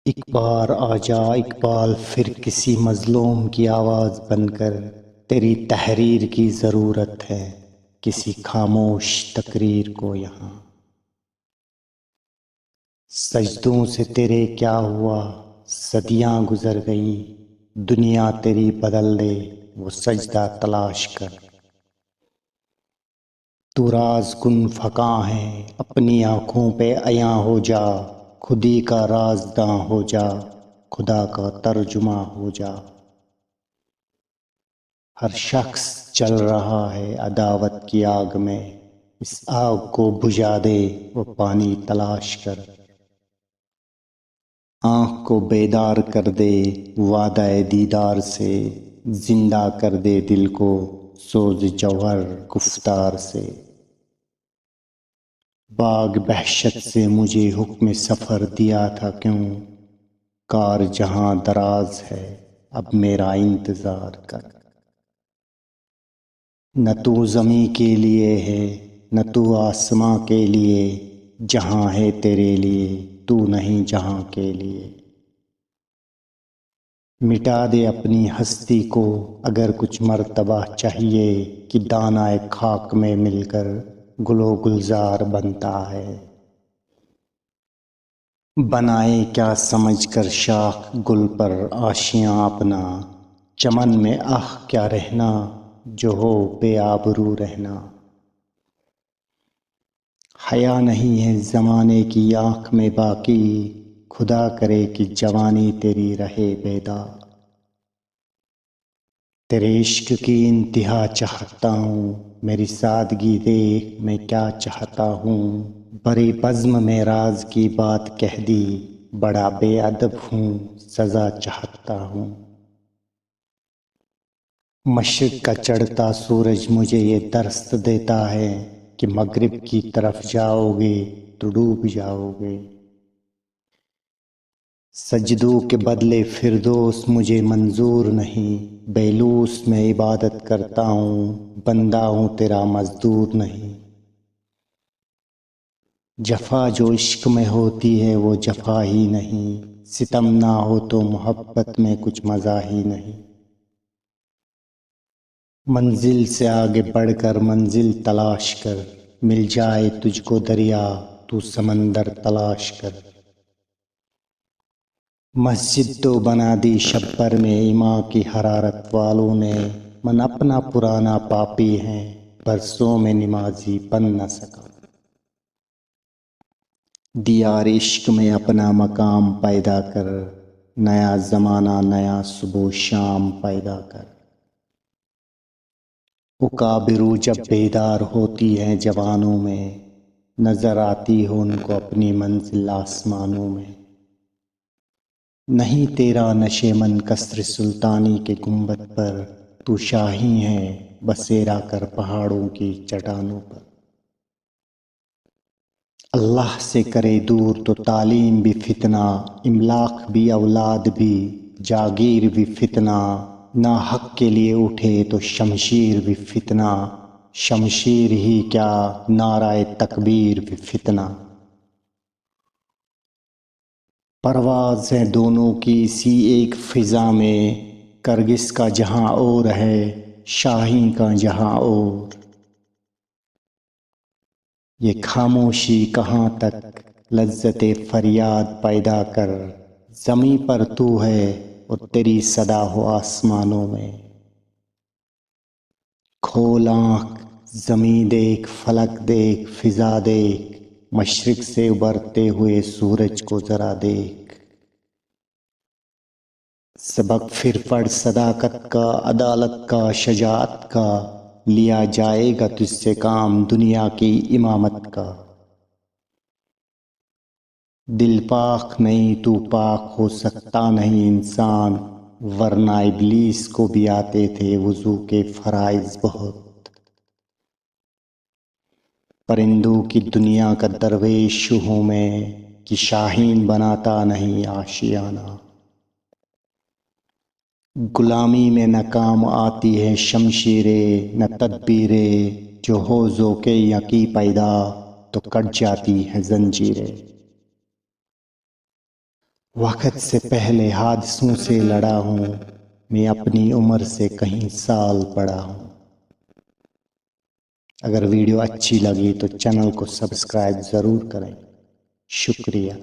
ایک بار آ جا اقبال پھر کسی مظلوم کی آواز بن کر، تیری تحریر کی ضرورت ہے کسی خاموش تقریر کو یہاں۔ سجدوں سے تیرے کیا ہوا، صدیاں گزر گئی، دنیا تیری بدل دے وہ سجدہ تلاش کر۔ تو راز کن فقاں ہے اپنی آنکھوں پہ عیاں ہو جا، خودی کا رازداں ہو جا، خدا کا ترجمہ ہو جا۔ ہر شخص چل رہا ہے عداوت کی آگ میں، اس آگ کو بجھا دے وہ پانی تلاش کر۔ آنکھ کو بیدار کر دے وعدہ دیدار سے، زندہ کر دے دل کو سوز جوہر گفتار سے۔ باغ وحشت سے مجھے حکم سفر دیا تھا کیوں، کار جہاں دراز ہے اب میرا انتظار کر۔ نہ تو زمیں کے لیے ہے نہ تو آسماں کے لیے، جہاں ہے تیرے لیے تو نہیں جہاں کے لیے۔ مٹا دے اپنی ہستی کو اگر کچھ مرتبہ چاہیے، کہ دانہ خاک میں مل کر گل و گلزار بنتا ہے۔ بنائے کیا سمجھ کر شاخ گل پر آشیاں اپنا، چمن میں آہ کیا رہنا جو ہو بے آبرو رہنا۔ حیا نہیں ہے زمانے کی آنکھ میں باقی، خدا کرے کہ جوانی تیری رہے بیدار۔ تیرے عشق کی انتہا چاہتا ہوں، میری سادگی دیکھ میں کیا چاہتا ہوں۔ بڑی بزم میں راز کی بات کہہ دی، بڑا بے ادب ہوں سزا چاہتا ہوں۔ مشرق کا چڑھتا سورج مجھے یہ درس دیتا ہے، کہ مغرب کی طرف جاؤ گے تو ڈوب جاؤ گے۔ سجدوں کے بدلے فردوس مجھے منظور نہیں، بیلوس میں عبادت کرتا ہوں بندہ ہوں تیرا مزدور نہیں۔ جفا جو عشق میں ہوتی ہے وہ جفا ہی نہیں، ستم نہ ہو تو محبت میں کچھ مزہ ہی نہیں۔ منزل سے آگے بڑھ کر منزل تلاش کر، مل جائے تجھ کو دریا تو سمندر تلاش کر۔ مسجد تو بنا دی شبر میں ایماں کی حرارت والوں نے، من اپنا پرانا پاپی ہے برسوں میں نمازی بن نہ سکا۔ دیار عشق میں اپنا مقام پیدا کر، نیا زمانہ نیا صبح و شام پیدا کر۔ اکابرو جب بیدار ہوتی ہیں جوانوں میں، نظر آتی ہو ان کو اپنی منزل آسمانوں میں۔ نہیں تیرا نشے من قصر سلطانی کے گنبد پر، تو شاہی ہے بسیرا کر پہاڑوں کی چٹانوں پر۔ اللہ سے کرے دور تو تعلیم بھی فتنہ، املاک بھی اولاد بھی جاگیر بھی فتنہ۔ ناحق کے لیے اٹھے تو شمشیر بھی فتنہ، شمشیر ہی کیا نعرہ تکبیر بھی فتنہ۔ پرواز ہے دونوں کی اسی ایک فضا میں، کرگس کا جہاں اور ہے شاہین کا جہاں اور۔ یہ خاموشی کہاں تک لذت فریاد پیدا کر، زمیں پر تو ہے اور تیری صدا ہو آسمانوں میں۔ کھول آنکھ زمیں دیکھ فلک دیکھ فضا دیکھ، مشرق سے ابھرتے ہوئے سورج کو ذرا دیکھ۔ سبق پھر پڑھ صداقت کا عدالت کا شجاعت کا، لیا جائے گا تجھ سے کام دنیا کی امامت کا۔ دل پاک نہیں تو پاک ہو سکتا نہیں انسان، ورنہ ابلیس کو بھی آتے تھے وضو کے فرائض بہت۔ پرندوں کی دنیا کا درویش ہوں میں، کہ شاہین بناتا نہیں آشیانہ۔ غلامی میں نہ کام آتی ہے شمشیریں نہ تدبیریں، جو ہو ذوق یقیں پیدا تو کٹ جاتی ہے زنجیریں۔ وقت سے پہلے حادثوں سے لڑا ہوں، میں اپنی عمر سے کہیں سال بڑا ہوں۔ اگر ویڈیو اچھی لگی تو چینل کو سبسکرائب ضرور کریں۔ شکریہ۔